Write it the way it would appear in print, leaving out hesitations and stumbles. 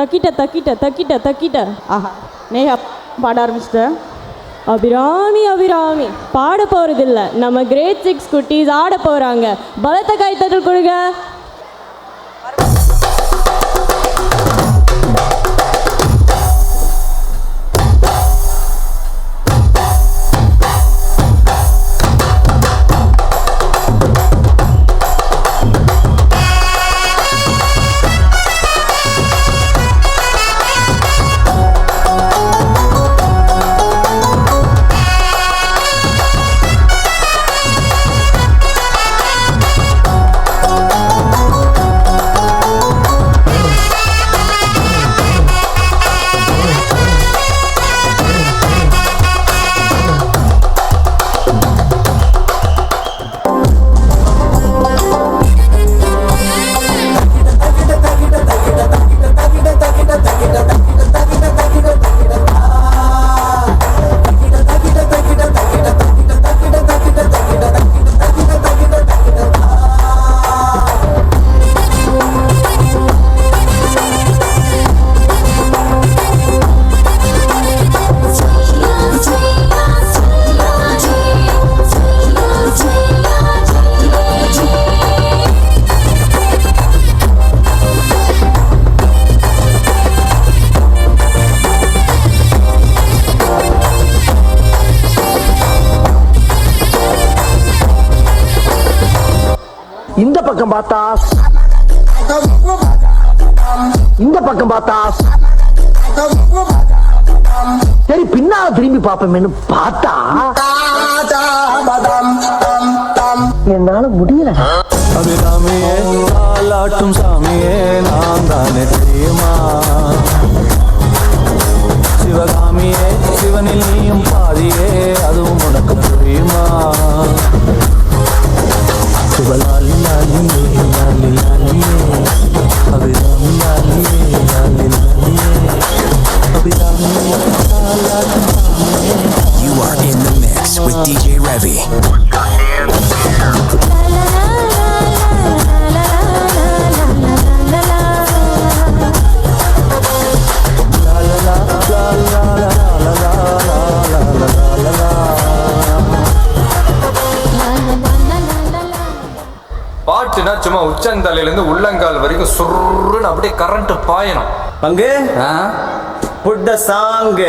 தக்கிட்ட தக்கிட்ட தக்கிட்ட தக்கிட்ட. ஆஹா, நேஹா பாட ஆரம்பிச்சிட்டேன். அபிராமி அபிராமி பாட போகிறதில்ல, நம்ம கிரேட் 6 குட்டீஸ் ஆட போகிறாங்க. பலத்த கைத்தட்டல் கொடுங்க. இந்த பக்கம் பார்த்தா இந்த பக்கம் பார்த்தா சரி பின்னால திரும்பி பாப்போம்னு பார்த்தா என்னால முடியல. அபிராமியே தாலாட்டும் சாமியே நான் தானே தெரியுமா, சிவகாமியே சிவனில் நீயும் பாதியே அதுவும் உனக்கு புரியுமா. சிவலாலி லாலியே லாலி லாலியே அபிராமி லாலியே லாலி லாலியே அபிராமியே தாலாட்டும் சாமியே. You are in the mix with DJ Revy. பாட்டுனா சும்மா உச்சந்தலையிலேருந்து உள்ளங்கால் வரைக்கும் சுருன்னு அப்படியே கரண்ட் பாயணும். அங்கே புட்ட சாங்க